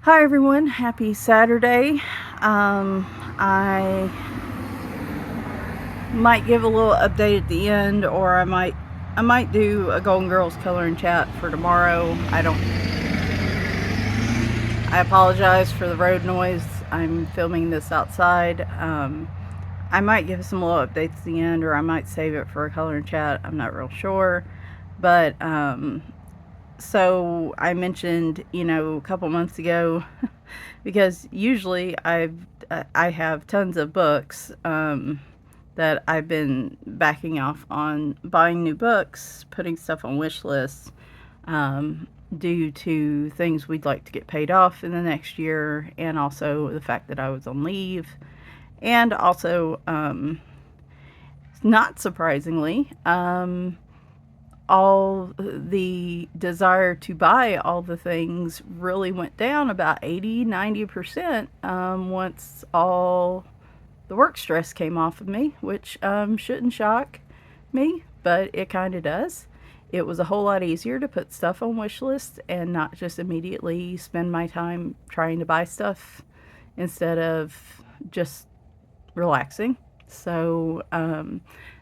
Hi everyone, happy Saturday. I might give a little update at the end, or I might do a Golden Girls coloring chat for tomorrow. I apologize for the road noise. I'm filming this outside. I might give some little updates at the end, or I might save it for a coloring chat. I'm not real sure. But so I mentioned, a couple months ago, because usually I have tons of books that I've been backing off on buying new books, putting stuff on wish lists, due to things we'd like to get paid off in the next year, and also the fact that I was on leave, and also, not surprisingly, all the desire to buy all the things really went down about 80-90% once all the work stress came off of me, which shouldn't shock me, but it kind of does. It was a whole lot easier to put stuff on wish lists and not just immediately spend my time trying to buy stuff instead of just relaxing. So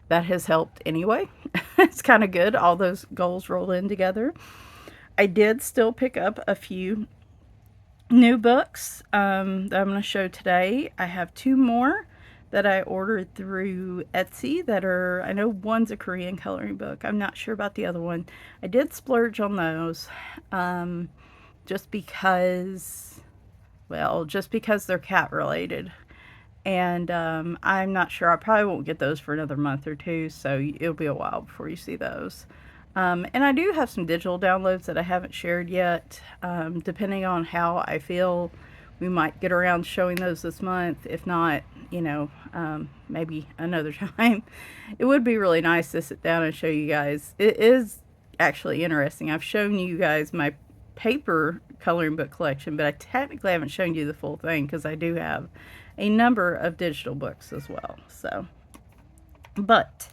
that has helped anyway. It's kind of good. All those goals roll in together. I did still pick up a few new books that I'm going to show today. I have two more that I ordered through Etsy that are, I know one's a Korean coloring book. I'm not sure about the other one. I did splurge on those just because they're cat related. And I'm not sure. I probably won't get those for another month or two, so it'll be a while before you see those. And I do have some digital downloads that I haven't shared yet. Depending on how I feel, we might get around showing those this month. If not, maybe another time. It would be really nice to sit down and show you guys. It is actually interesting. I've shown you guys my paper coloring book collection, but I technically haven't shown you the full thing because I do have a number of digital books as well. But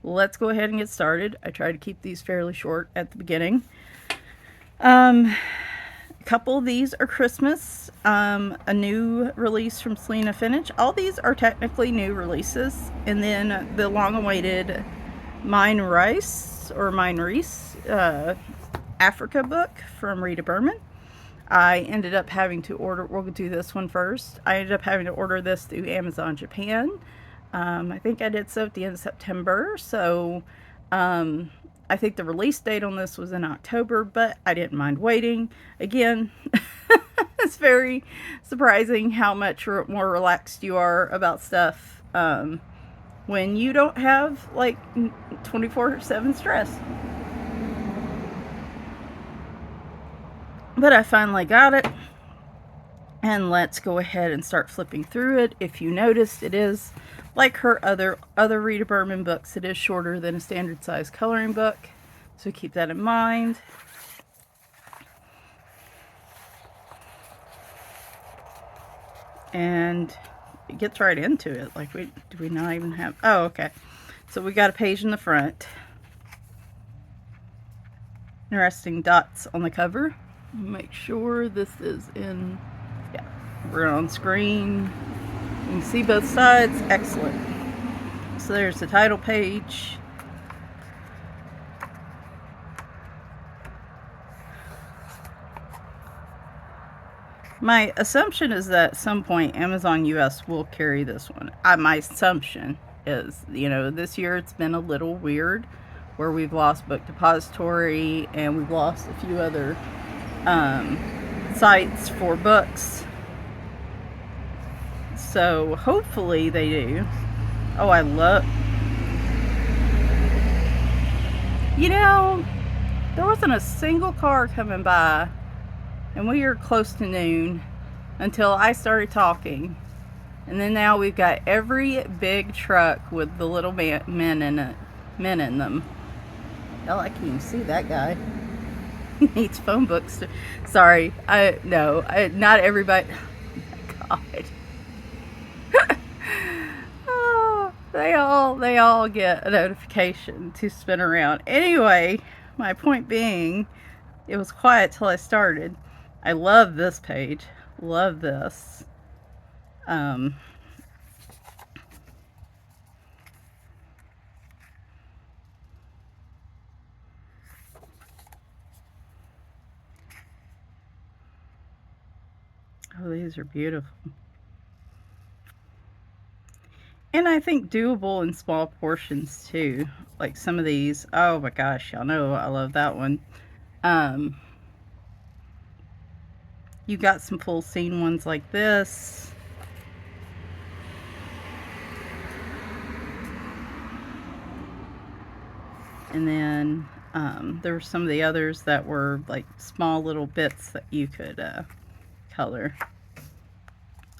let's go ahead and get started. I try to keep these fairly short at the beginning. A couple of these are Christmas. A new release from Selina Fenech. All these are technically new releases. And then the long-awaited Meine Reise Africa book from Rita Berman. I ended up having to order, we'll do this one first. I ended up having to order this through Amazon Japan. I think I did so at the end of September. So I think the release date on this was in October, but I didn't mind waiting. Again, it's very surprising how much more relaxed you are about stuff when you don't have like 24/7 stress. But I finally got it, and let's go ahead and start flipping through it. If you noticed, it is like her other Rita Berman books. It is shorter than a standard size coloring book, so keep that in mind. And it gets right into it. Like, do we not even have? Oh, okay. So we got a page in the front. Interesting dots on the cover. Make sure this is in, yeah, we're on screen. You can see both sides. Excellent. So there's the title page. My assumption is that at some point Amazon US will carry this one. My assumption is, this year it's been a little weird where we've lost Book Depository and we've lost a few other sites for books. So hopefully they do. Oh, I love, there wasn't a single car coming by, and we are close to noon, until I started talking. And then now we've got every big truck with the little men in them. Hell, I can't even see that guy. He needs phone books. Sorry, not everybody. Oh my God. Oh, they all get a notification to spin around. Anyway, my point being, it was quiet till I started. I love this page. Love this. Um, oh, these are beautiful. And I think doable in small portions too. Like some of these. Oh my gosh, y'all know I love that one. Um, you got some full scene ones like this. And then there were some of the others that were like small little bits that you could color.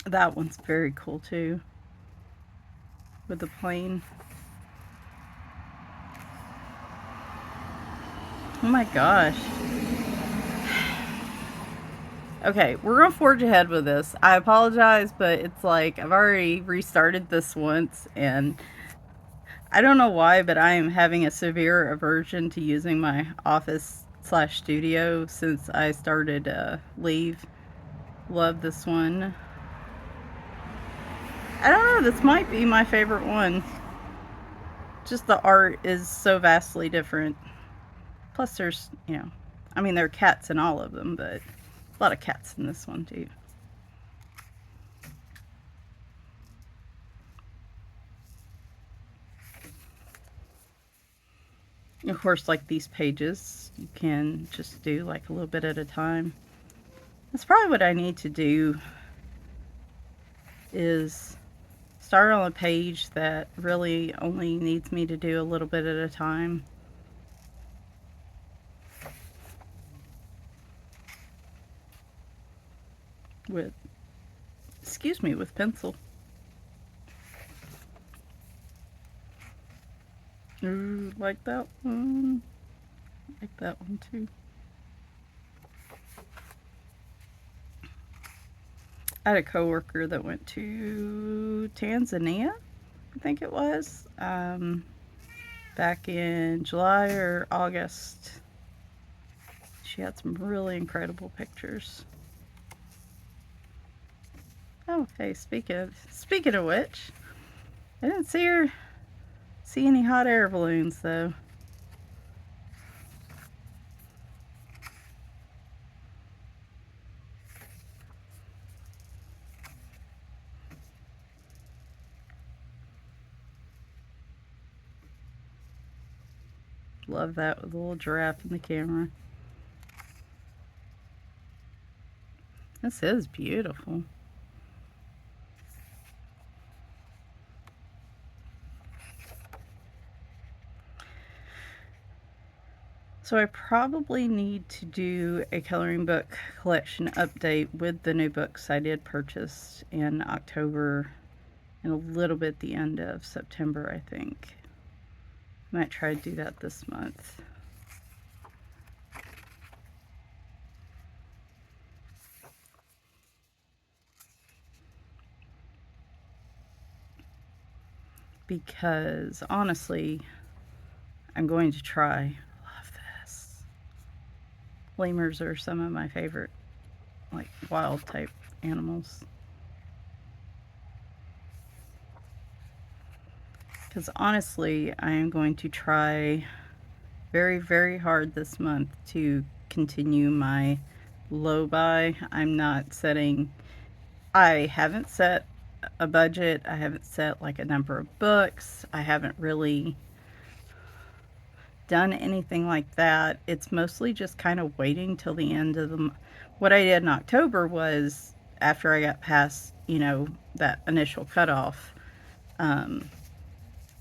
That one's very cool too, with the plane. Oh my gosh. Okay, we're gonna forge ahead with this. I apologize, but it's like I've already restarted this once, and I don't know why, but I am having a severe aversion to using my office slash studio since I started Leave. Love this one. I don't know, this might be my favorite one. Just the art is so vastly different. Plus there's, I mean, there are cats in all of them, but a lot of cats in this one too. Of course, like these pages, you can just do like a little bit at a time. That's probably what I need to do, is start on a page that really only needs me to do a little bit at a time. With, excuse me, with pencil. Ooh, like that one. Like that one too. I had a coworker that went to Tanzania, I think it was, back in July or August. She had some really incredible pictures. Oh, hey, speaking of which, I didn't see any hot air balloons though. Love that with the little giraffe in the camera. This is beautiful. So I probably need to do a coloring book collection update with the new books I did purchase in October and a little bit the end of September, I think. Might try to do that this month. Because honestly, I'm going to try. Love this. Lemurs are some of my favorite, like, wild type animals. Because honestly, I am going to try very, very hard this month to continue my low buy. I'm not setting, I haven't set a budget. I haven't set like a number of books. I haven't really done anything like that. It's mostly just kind of waiting till the end of the what I did in October was, after I got past, that initial cutoff,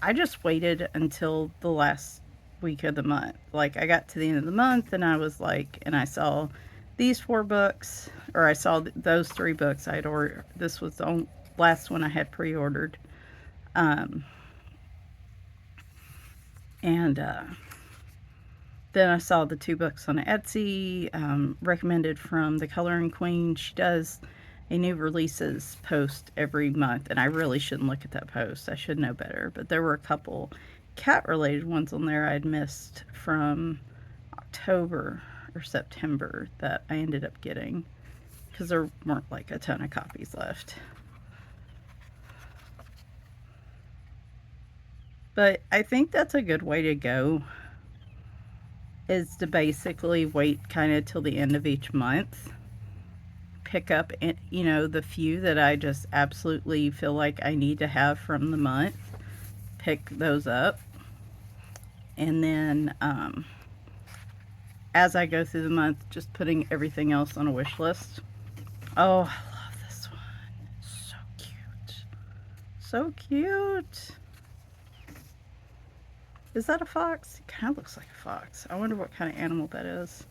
I just waited until the last week of the month. Like, I got to the end of the month and I was like, and I saw these 4 books, or I saw those 3 books I had ordered. This was the last one I had pre-ordered. And then I saw the 2 books on Etsy, recommended from the Coloring Queen. She does a new releases post every month, and I really shouldn't look at that post. I should know better. But there were a couple cat-related ones on there I'd missed from October, or September that I ended up getting, because there weren't like a ton of copies left. But I think that's a good way to go, is to basically wait kind of till the end of each month, pick up, you know, the few that I just absolutely feel like I need to have from the month, pick those up, and then as I go through the month, just putting everything else on a wish list. Oh, I love this one. So cute. So cute. Is that a fox? It kind of looks like a fox. I wonder what kind of animal that is.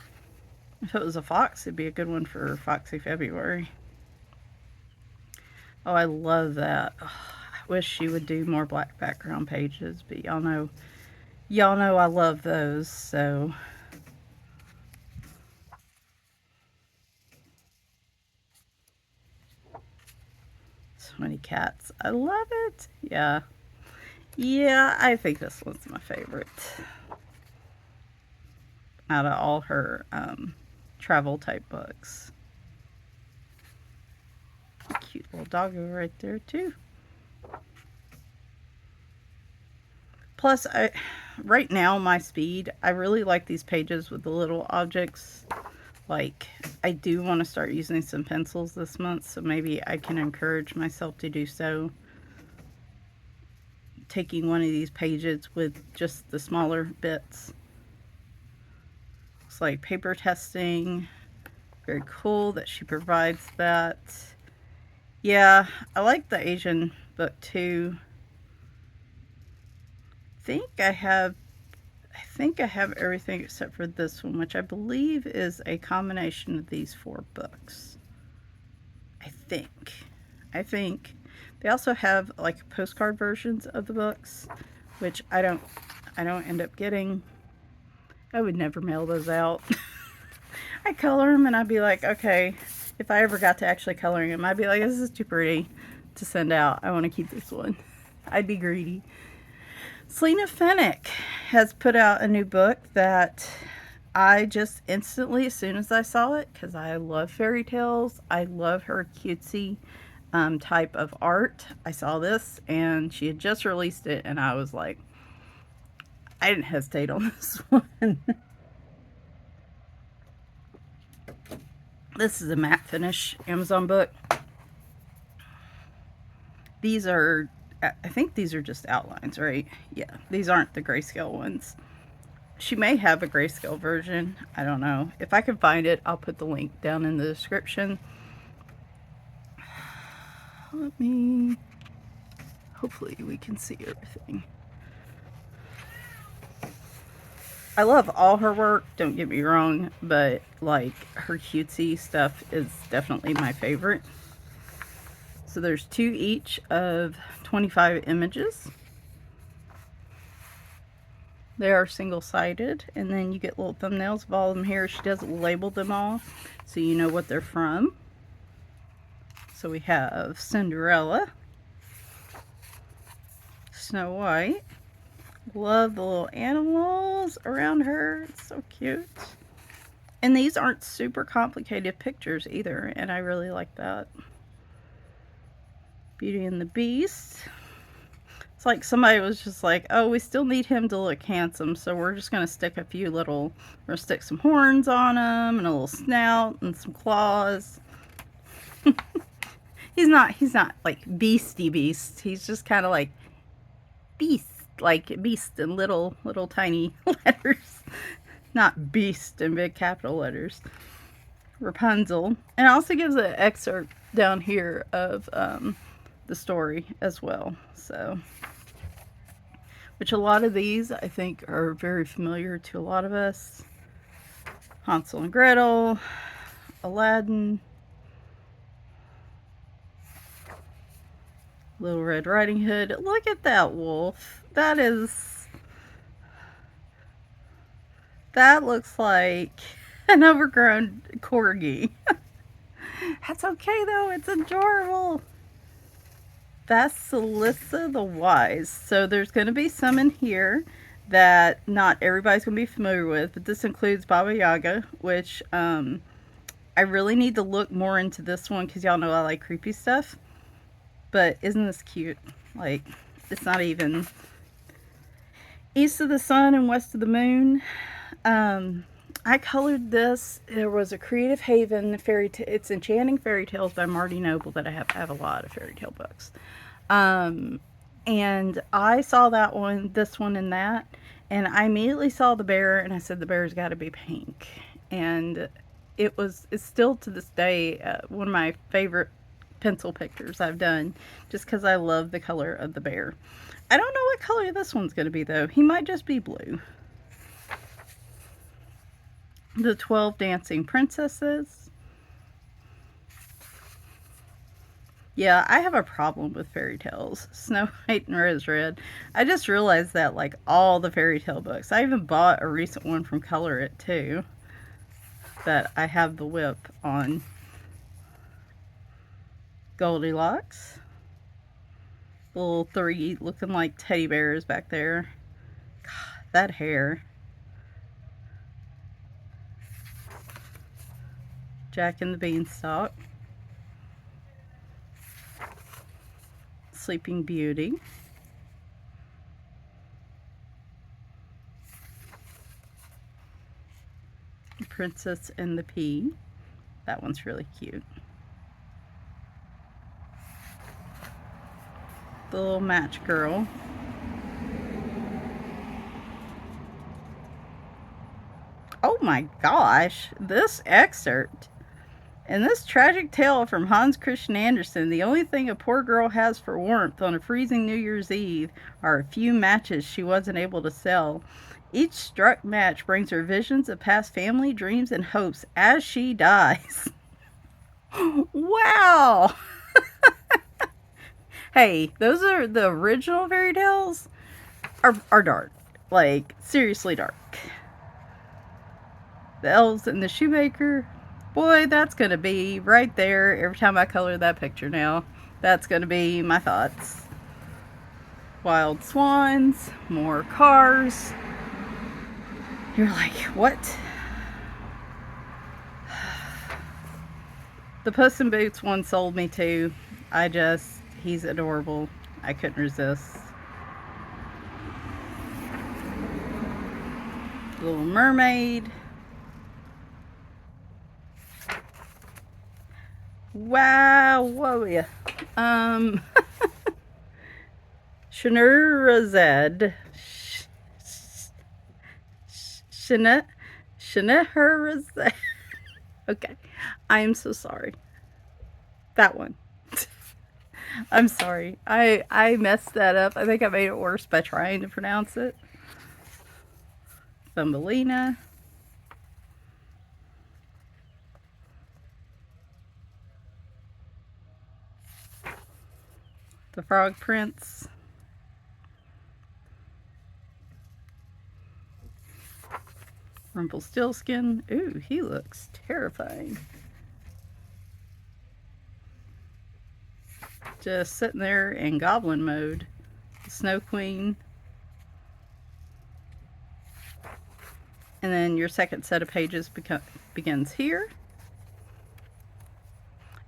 If it was a fox, it'd be a good one for Foxy February. Oh, I love that. Oh, I wish she would do more black background pages, but y'all know I love those, so. So many cats. I love it. Yeah. Yeah, I think this one's my favorite out of all her travel type books. Cute little doggo right there too. Plus, right now my speed, I really like these pages with the little objects. Like, I do want to start using some pencils this month, so maybe I can encourage myself to do so. Taking one of these pages with just the smaller bits. It's like paper testing. Very cool that she provides that. Yeah, I like the Asian book too. I think I have everything except for this one, which I believe is a combination of these 4 books. I think. They also have like postcard versions of the books, which I don't end up getting. I would never mail those out. I color them and I'd be like, okay, if I ever got to actually coloring them, I'd be like, this is too pretty to send out. I want to keep this one. I'd be greedy. Selina Fenech has put out a new book that I just instantly, as soon as I saw it, because I love fairy tales, I love her cutesy type of art. I saw this and she had just released it and I was like, I didn't hesitate on this one. This is a matte finish Amazon book. These are, I think these are just outlines, right? Yeah, these aren't the grayscale ones. She may have a grayscale version. I don't know. If I can find it, I'll put the link down in the description. Hopefully we can see everything. I love all her work, don't get me wrong, but like her cutesy stuff is definitely my favorite. So there's 2 each of 25 images. They are single-sided, and then you get little thumbnails of all of them here. She doesn't label them all, so you know what they're from. So we have Cinderella, Snow White. Love the little animals around her. It's so cute. And these aren't super complicated pictures either, and I really like that. Beauty and the Beast. It's like somebody was just like, oh, we still need him to look handsome, so we're just going to stick a few little, we're going to stick some horns on him, and a little snout, and some claws. He's not like beastie beast. He's just kind of like beast. Like beast in little tiny letters, not beast in big capital letters. Rapunzel, and it also gives an excerpt down here of the story as well. So, which a lot of these I think are very familiar to a lot of us. Hansel and Gretel, Aladdin, Little Red Riding Hood. Look at that wolf. That looks like an overgrown corgi. That's okay though, it's adorable. That's Celissa the Wise. So there's going to be some in here that not everybody's going to be familiar with, but this includes Baba Yaga, which I really need to look more into this one because y'all know I like creepy stuff. But isn't this cute? Like, it's not even east of the sun and west of the moon. I colored this. There was a Creative Haven it's Enchanting Fairy Tales by Marty Noble that I have a lot of fairy tale books. And I saw that one, this one, and that, and I immediately saw the bear, and I said the bear's got to be pink, and it's still to this day one of my favorite pencil pictures I've done, just because I love the color of the bear. I don't know what color this one's going to be though. He might just be blue. The 12 Dancing Princesses. Yeah, I have a problem with fairy tales. Snow White and Rose Red. I just realized that, like, all the fairy tale books. I even bought a recent one from Color It too, that I have the whip on. Goldilocks. Little three looking like teddy bears back there. God, that hair. Jack and the Beanstalk. Sleeping Beauty. Princess and the Pea. That one's really cute. The Little Match Girl. Oh my gosh, this excerpt. In this tragic tale from Hans Christian Andersen, the only thing a poor girl has for warmth on a freezing New Year's Eve are a few matches she wasn't able to sell. Each struck match brings her visions of past family, dreams, and hopes as she dies. Wow! Hey, those are the original fairy tales are dark. Like, seriously dark. The Elves and the Shoemaker. Boy, that's going to be right there every time I color that picture now. That's going to be my thoughts. Wild Swans. More cars. You're like, what? The Puss in Boots one sold me too. He's adorable. I couldn't resist. Little Mermaid. Wow, whoa, yeah. Scheherazade. Scheherazade. Okay, I am so sorry. That one. I'm sorry. I messed that up. I think I made it worse by trying to pronounce it. Thumbelina. The Frog Prince. Rumpelstiltskin. Ooh, he looks terrifying. Just sitting there in goblin mode. The Snow Queen. And then your second set of pages begins here.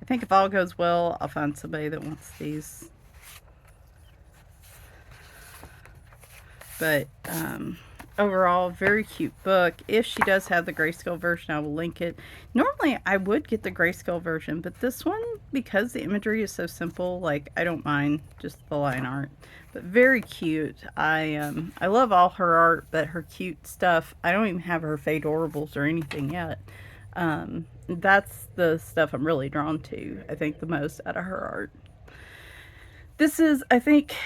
I think if all goes well, I'll find somebody that wants these. But overall, very cute book. If she does have the grayscale version, I will link it. Normally, I would get the grayscale version, but this one, because the imagery is so simple, like, I don't mind just the line art. But very cute. I love all her art, but her cute stuff, I don't even have her Fadorables or anything yet. That's the stuff I'm really drawn to, I think, the most out of her art. This is, I think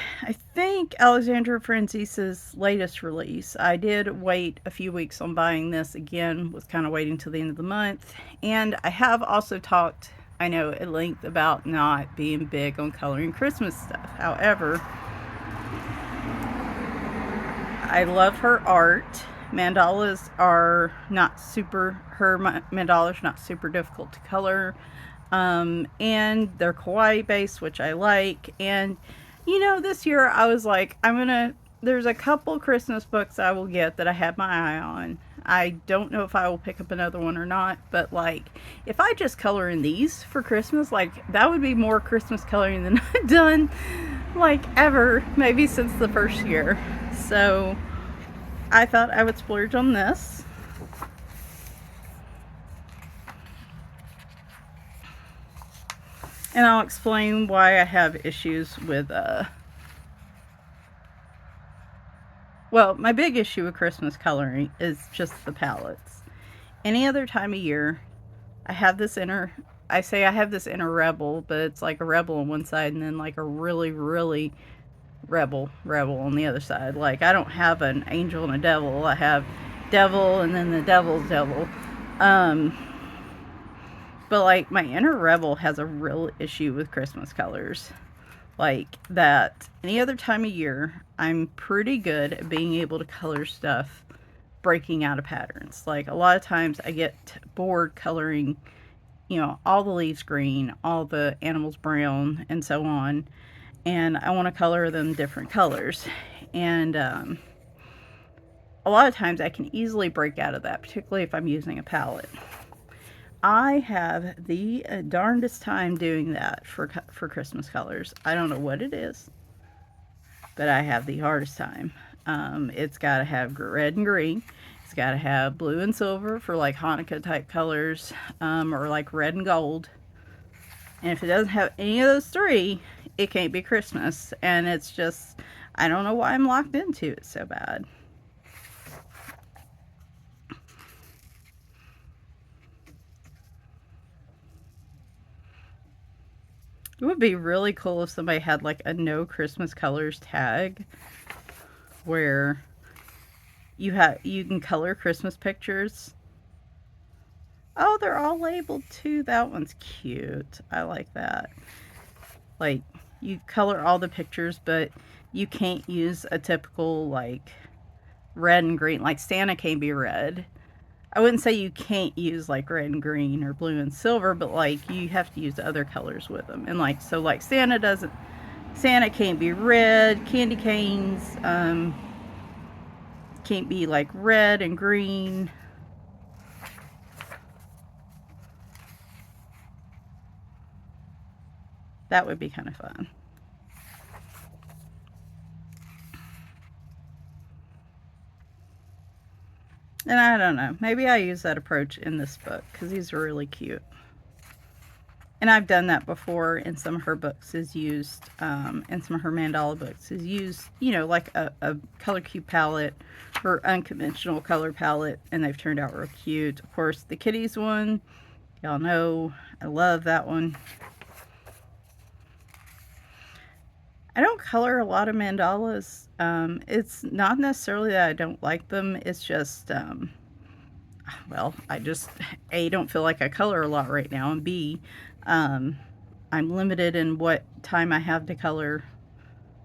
Alexandra Franzese's latest release. I did wait a few weeks on buying this again, was kind of waiting till the end of the month. And I have also talked, I know, at length about not being big on coloring Christmas stuff. However, I love her art. Mandalas are not super, her mandalas are not super difficult to color. And they're kawaii based, which I like. And, you know, this year I was like, I'm going to there's a couple Christmas books I will get that I have my eye on. I don't know if I will pick up another one or not, but like if I just color in these for Christmas, like that would be more Christmas coloring than I've done like ever, maybe since the first year. So I thought I would splurge on this. And I'll explain why I have issues with well, my big issue with Christmas coloring is just the palettes. Any other time of year, I have this inner, I say I have this inner rebel, but it's like a rebel on one side and then like a really, really rebel on the other side. Like I don't have an angel and a devil. I have devil and then the devil's devil. But like my inner rebel has a real issue with Christmas colors. Like that any other time of year, I'm pretty good at being able to color stuff breaking out of patterns. Like a lot of times I get bored coloring, you know, all the leaves green, all the animals brown, and so on. And I want to color them different colors. And a lot of times I can easily break out of that, particularly if I'm using a palette. I have the darndest time doing that for Christmas colors. I don't know what it is, but I have the hardest time. It's got to have red and green. It's got to have blue and silver for like Hanukkah type colors, or like red and gold. And if it doesn't have any of those three, it can't be Christmas. And it's just, I don't know why I'm locked into it so bad. It would be really cool if somebody had like a no Christmas colors tag where you can color Christmas pictures. Oh, they're all labeled too. That one's cute. I like that. Like you color all the pictures, but you can't use a typical like red and green. Like Santa can't be red. I wouldn't say you can't use like red and green or blue and silver, but like you have to use other colors with them. And like so like Santa can't be red, candy canes can't be like red and green. That would be kind of fun. And I don't know, maybe I use that approach in this book because these are really cute. And I've done that before in some of her books, is used, in some of her mandala books, is used, you know, like a color cube palette or unconventional color palette, and they've turned out real cute. Of course, the kitties one, y'all know, I love that one. I don't color a lot of mandalas. It's not necessarily that I don't like them. It's just, well, I just, A, don't feel like I color a lot right now, and B, I'm limited in what time I have to color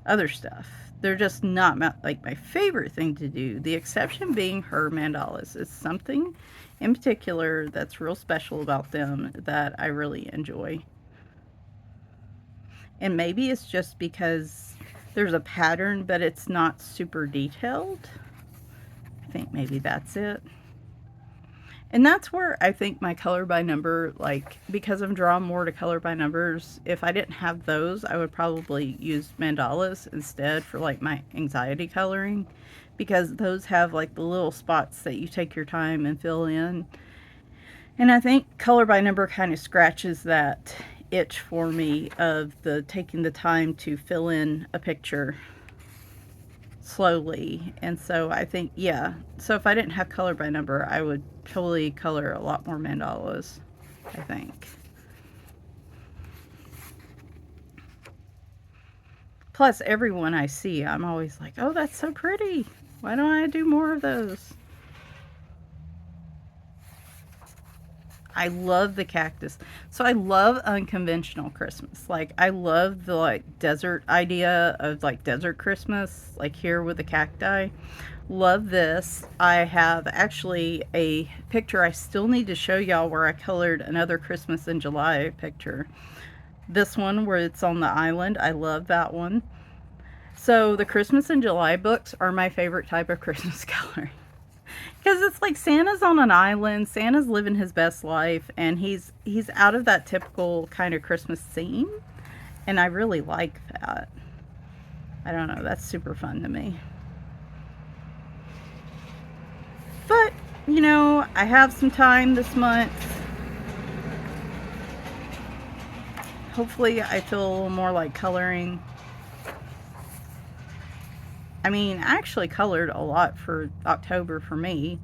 other stuff. They're just not like my favorite thing to do. The exception being her mandalas. It's something in particular that's real special about them that I really enjoy. And maybe it's just because there's a pattern, but it's not super detailed. I think maybe that's it. And that's where I think my color by number, like, because I'm drawn more to color by numbers, if I didn't have those, I would probably use mandalas instead for, like, my anxiety coloring. Because those have, like, the little spots that you take your time and fill in. And I think color by number kind of scratches that itch for me of the taking the time to fill in a picture slowly. And so I think, yeah, so if I didn't have color by number, I would totally color a lot more mandalas, I think. Plus, everyone I see, I'm always like, oh, that's so pretty. Why don't I do more of those? I love the cactus. So I love unconventional Christmas. Like I love the like desert idea of like desert Christmas, like here with the cacti. Love this. I have actually a picture I still need to show y'all where I colored another Christmas in July picture. This one where it's on the island. I love that one. So the Christmas in July books are my favorite type of Christmas coloring. Because it's like Santa's on an island, Santa's living his best life, and he's out of that typical kind of Christmas scene. And I really like that. I don't know, that's super fun to me. But, you know, I have some time this month. Hopefully I feel a little more like coloring. I mean, I actually colored a lot for October for me,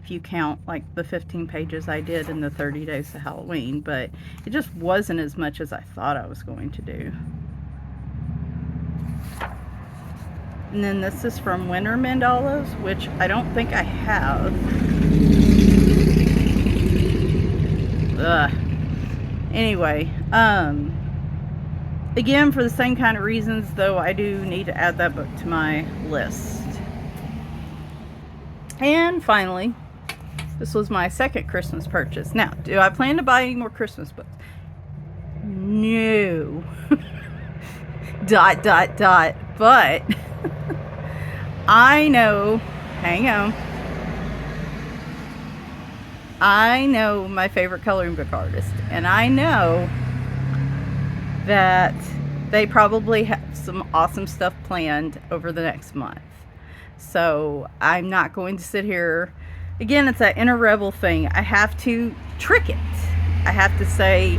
if you count like the 15 pages I did in the 30 days of Halloween, but it just wasn't as much as I thought I was going to do. And then this is from Winter Mandalas, which I don't think I have. Ugh. Anyway, again, for the same kind of reasons, though, I do need to add that book to my list. And finally, this was my second Christmas purchase. Now, do I plan to buy any more Christmas books? No. ... But I know, hang on, I know my favorite coloring book artist, and I know that they probably have some awesome stuff planned over the next month. So I'm not going to sit here. Again, it's that inner rebel thing. I have to trick it. I have to say,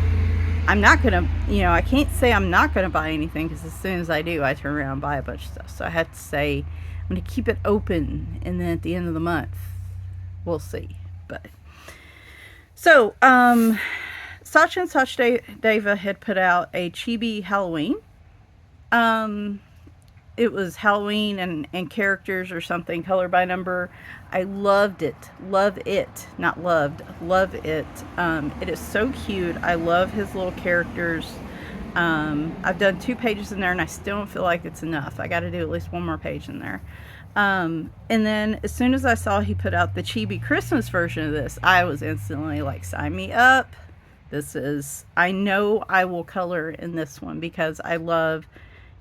I'm not going to, you know, I can't say I'm not going to buy anything, because as soon as I do, I turn around and buy a bunch of stuff. So I have to say, I'm going to keep it open, and then at the end of the month, we'll see. But so, Sachin and Sachdeva had put out a Chibi Halloween. It was Halloween and characters or something, color by number. I loved it. Love it. Not loved. Love it. It is so cute. I love his little characters. I've done 2 pages in there, and I still don't feel like it's enough. I got to do at least 1 more page in there. And then as soon as I saw he put out the Chibi Christmas version of this, I was instantly like, sign me up. This is, I know I will color in this one, because I love,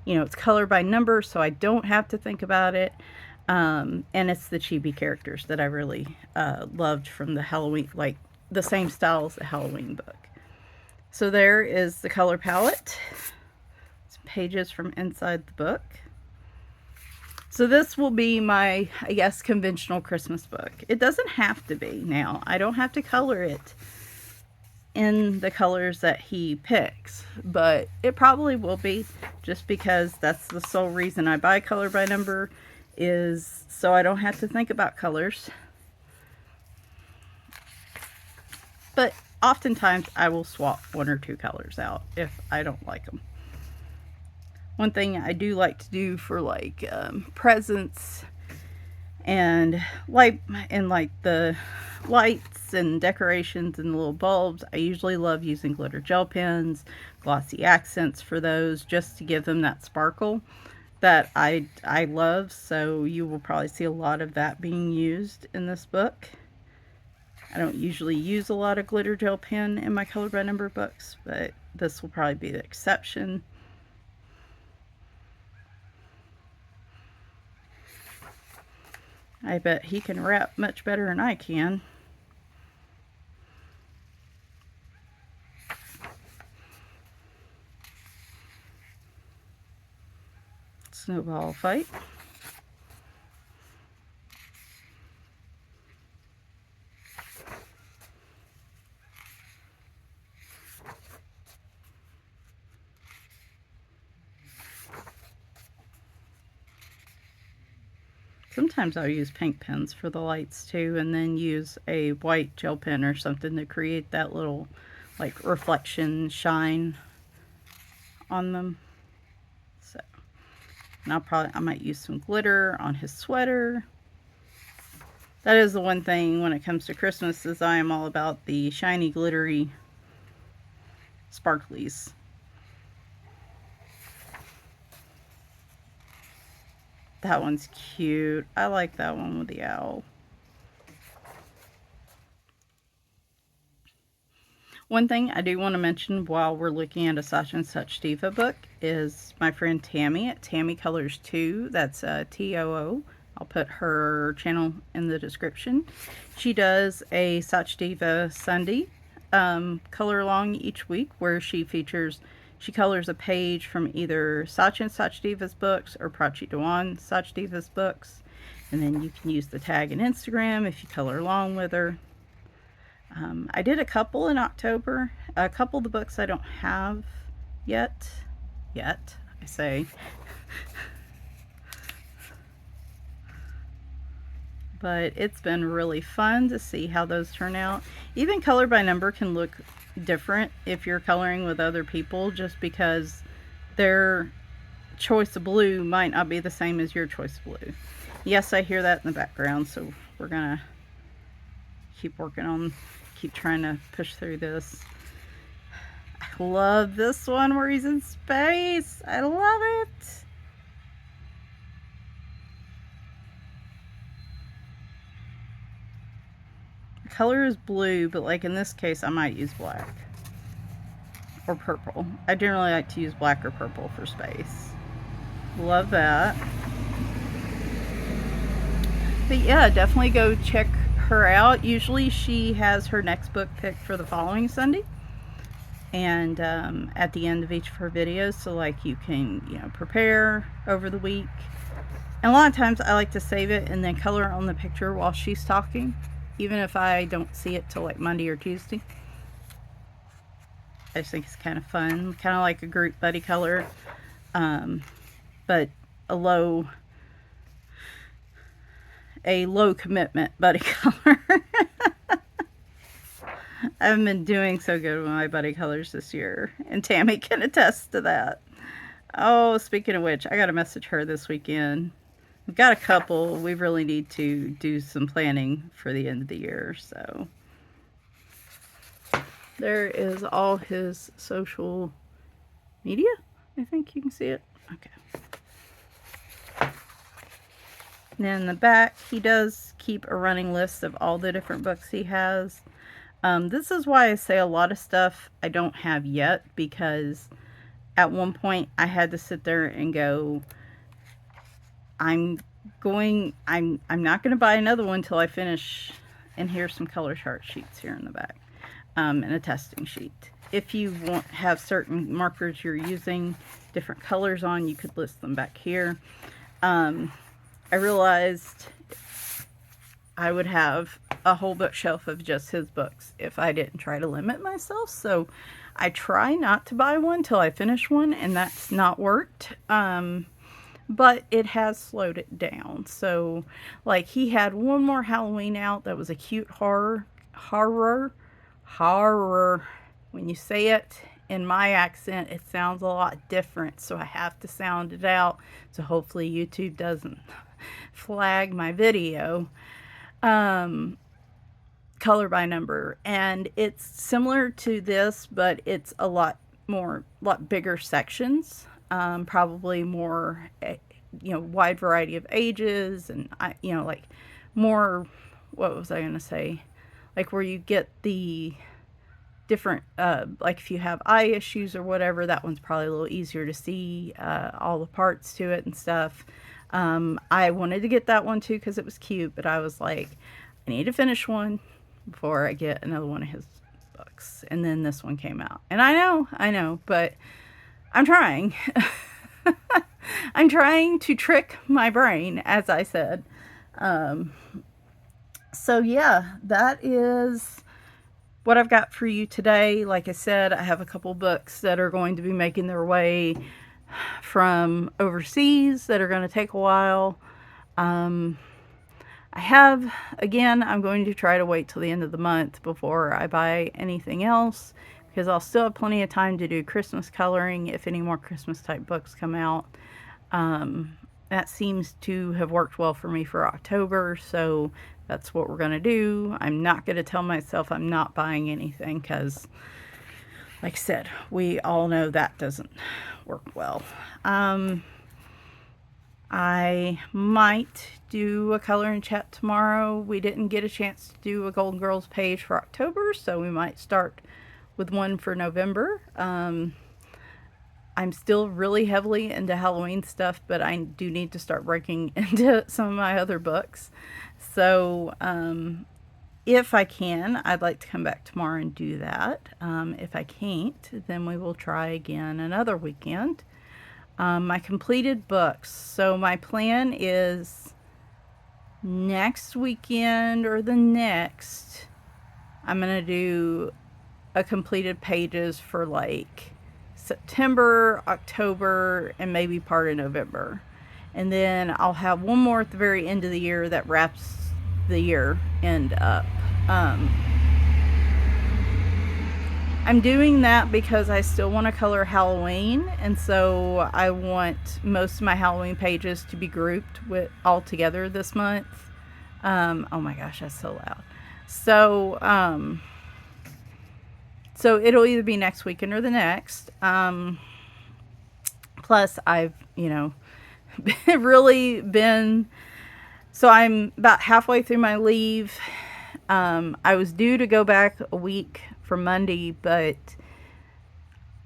you know, it's color by number, so I don't have to think about it. And it's the Chibi characters that I really loved from the Halloween, like the same style as the Halloween book. So there is the color palette. Some pages from inside the book. So this will be my, I guess, conventional Christmas book. It doesn't have to be now. I don't have to color it in the colors that he picks, but it probably will be, just because that's the sole reason I buy color by number, is so I don't have to think about colors. But oftentimes I will swap 1 or 2 colors out if I don't like them. One thing I do like to do for like presents and like the lights and decorations and little bulbs, I usually love using glitter gel pens, glossy accents for those, just to give them that sparkle that I love. So you will probably see a lot of that being used in this book. I don't usually use a lot of glitter gel pen in my color by number books, but this will probably be the exception. I bet he can wrap much better than I can. Snowball fight. Sometimes I'll use pink pens for the lights too, and then use a white gel pen or something to create that little like reflection shine on them. So, and I might use some glitter on his sweater. That is the one thing when it comes to Christmas, is I am all about the shiny, glittery sparklies. That one's cute. I like that one with the owl. One thing I do want to mention while we're looking at a Sachin Sachdeva book is my friend Tammy at Tammy Colors 2. That's TOO. I'll put her channel in the description. She does a Sachdeva Sunday color along each week where she colors a page from either Sachin Sachdeva's books or Prachi Dewan Sachdeva's books. And then you can use the tag in Instagram if you color along with her. I did a couple in October. A couple of the books I don't have yet, I say. But it's been really fun to see how those turn out. Even color by number can look different if you're coloring with other people, just because their choice of blue might not be the same as your choice of blue. Yes, I hear that in the background, so we're gonna keep trying to push through this. I love this one where he's in space. I love it. The color is blue, but like in this case, I might use black or purple. I generally like to use black or purple for space. Love that. But yeah, definitely go check her out. Usually she has her next book picked for the following Sunday, and at the end of each of her videos, so like you can prepare over the week. And a lot of times I like to save it and then color on the picture while she's talking, even if I don't see it till like Monday or Tuesday. I just think it's kind of fun, kind of like a group buddy color, but a low commitment buddy color. I haven't been doing so good with my buddy colors this year, and Tammy can attest to that. Oh, speaking of which, I gotta message her this weekend. We've got a couple. We really need to do some planning for the end of the year, so there is all his social media. I think you can see it. Okay. And then in the back, he does keep a running list of all the different books he has. This is why I say a lot of stuff I don't have yet, because at one point I had to sit there and go, I'm not going to buy another one until I finish. And here's some color chart sheets here in the back, and a testing sheet. If you have certain markers you're using different colors on, you could list them back here. I realized I would have a whole bookshelf of just his books if I didn't try to limit myself. So I try not to buy one till I finish one, and that's not worked. But it has slowed it down. So like he had one more Halloween out that was a cute horror. When you say it in my accent, it sounds a lot different, so I have to sound it out. So hopefully YouTube doesn't flag my video. Color by number, and it's similar to this, but it's a lot bigger sections, probably more wide variety of ages, and like more, what was I gonna say, like where you get the different like if you have eye issues or whatever, that one's probably a little easier to see all the parts to it and stuff. I wanted to get that one too because it was cute, but I was like, I need to finish one before I get another one of his books. And then this one came out, and I know, but I'm trying. I'm trying to trick my brain, as I said. So yeah, that is what I've got for you today. Like I said, I have a couple books that are going to be making their way from overseas that are going to take a while. I'm going to try to wait till the end of the month before I buy anything else, because I'll still have plenty of time to do Christmas coloring if any more Christmas type books come out. That seems to have worked well for me for October, so that's what we're going to do. I'm not going to tell myself I'm not buying anything, because like I said, we all know that doesn't work well. I might do a color and chat tomorrow. We didn't get a chance to do a Golden Girls page for October, so we might start with one for November. I'm still really heavily into Halloween stuff, but I do need to start breaking into some of my other books. So, if I can, I'd like to come back tomorrow and do that. If I can't, then we will try again another weekend. My completed books. So, my plan is next weekend or the next, I'm going to do a completed pages for like September, October, and maybe part of November. And then I'll have one more at the very end of the year that wraps the year end up. I'm doing that because I still want to color Halloween, and so I want most of my Halloween pages to be grouped with all together this month. Oh my gosh, that's so loud. So it'll either be next weekend or the next. Plus, I've, really been. So I'm about halfway through my leave. I was due to go back a week from Monday, but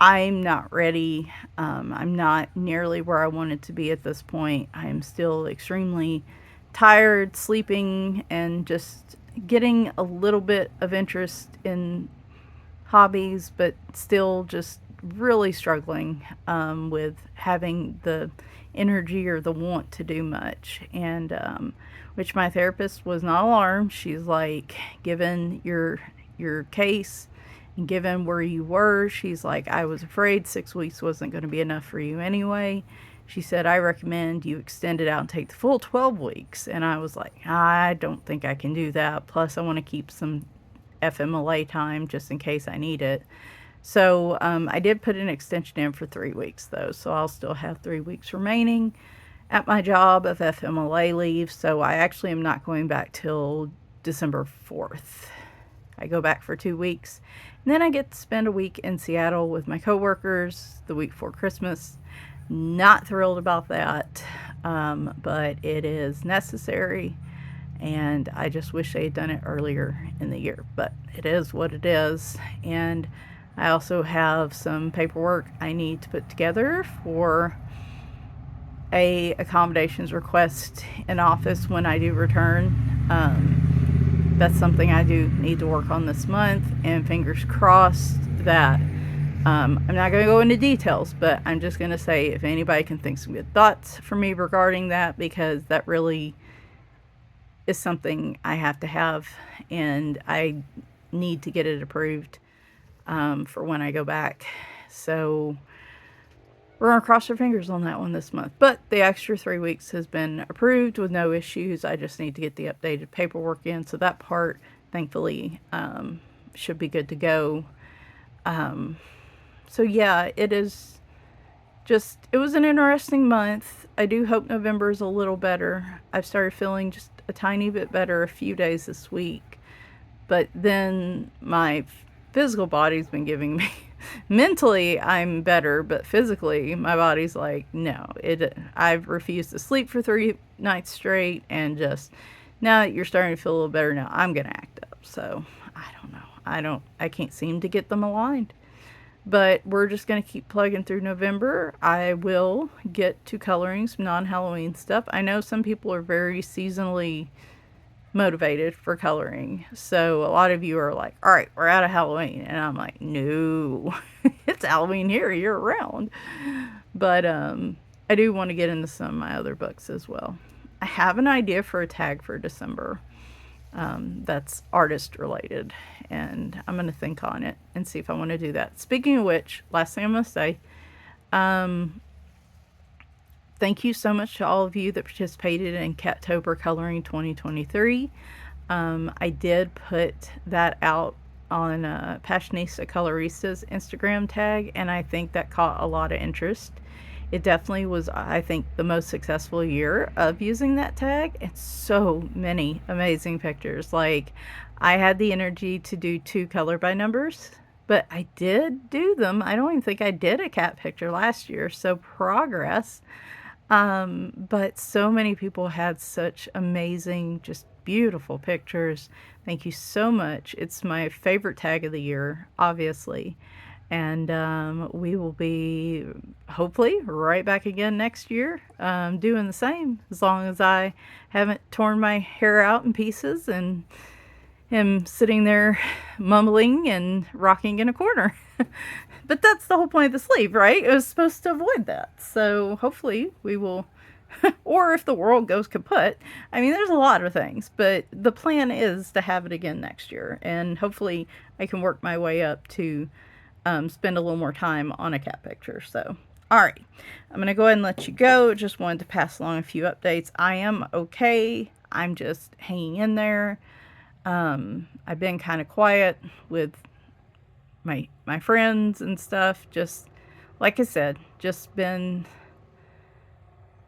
I'm not ready. I'm not nearly where I wanted to be at this point. I'm still extremely tired, sleeping, and just getting a little bit of interest in hobbies, but still just really struggling with having the energy or the want to do much. And which my therapist was not alarmed. She's like, given your case and given where you were, she's like, I was afraid 6 weeks wasn't going to be enough for you anyway. She said, I recommend you extend it out and take the full 12 weeks. And I was like, I don't think I can do that. Plus, I want to keep some FMLA time just in case I need it. So I did put an extension in for 3 weeks, though. So I'll still have 3 weeks remaining at my job of FMLA leave. So I actually am not going back till December 4th. I go back for 2 weeks. And then I get to spend a week in Seattle with my coworkers the week before Christmas. Not thrilled about that, but it is necessary. And I just wish they had done it earlier in the year. But it is what it is. And I also have some paperwork I need to put together for a accommodations request in office when I do return. That's something I do need to work on this month, and fingers crossed that I'm not going to go into details, but I'm just going to say if anybody can think some good thoughts for me regarding that, because that really is something I have to have, and I need to get it approved for when I go back. So we're going to cross our fingers on that one this month. But the extra 3 weeks has been approved with no issues. I just need to get the updated paperwork in. So that part, thankfully, should be good to go. So yeah, it is just, it was an interesting month. I do hope November is a little better. I've started feeling just a tiny bit better a few days this week. But then my physical body's been giving me, mentally I'm better, but physically my body's like, no, I've refused to sleep for 3 nights straight, and just now that you're starting to feel a little better, now I'm gonna act up. So I don't know, I can't seem to get them aligned, but we're just gonna keep plugging through November. I will get to coloring some non-Halloween stuff. I know some people are very seasonally motivated for coloring, so a lot of you are like, all right, we're out of Halloween, and I'm like, no, it's Halloween here year round. But I do want to get into some of my other books as well. I have an idea for a tag for December that's artist related, and I'm going to think on it and see if I want to do that. Speaking of which, last thing I'm going to say, thank you so much to all of you that participated in Cattober Coloring 2023. I did put that out on Passionista Colorista's Instagram tag, and I think that caught a lot of interest. It definitely was, I think, the most successful year of using that tag. It's so many amazing pictures. Like, I had the energy to do 2 color by numbers, but I did do them. I don't even think I did a cat picture last year, so progress. But so many people had such amazing, just beautiful pictures. Thank you so much. It's my favorite tag of the year, obviously. And we will be hopefully right back again next year doing the same, as long as I haven't torn my hair out in pieces and am sitting there mumbling and rocking in a corner. But that's the whole point of the sleeve, right? It was supposed to avoid that. So hopefully we will, or if the world goes kaput. I mean, there's a lot of things, but the plan is to have it again next year. And hopefully I can work my way up to spend a little more time on a cat picture. So, all right, I'm going to go ahead and let you go. Just wanted to pass along a few updates. I am okay. I'm just hanging in there. I've been kind of quiet with my friends and stuff. Just like I said, just been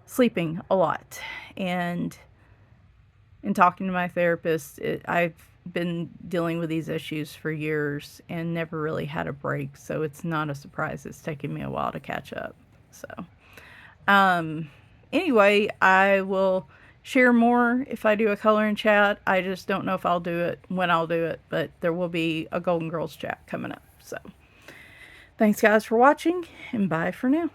sleeping a lot and in talking to my therapist. I've been dealing with these issues for years and never really had a break, so it's not a surprise it's taken me a while to catch up. So anyway, I will share more if I do a color and chat. I just don't know if I'll do it, when I'll do it, but there will be a Golden Girls chat coming up. So thanks guys for watching, and bye for now.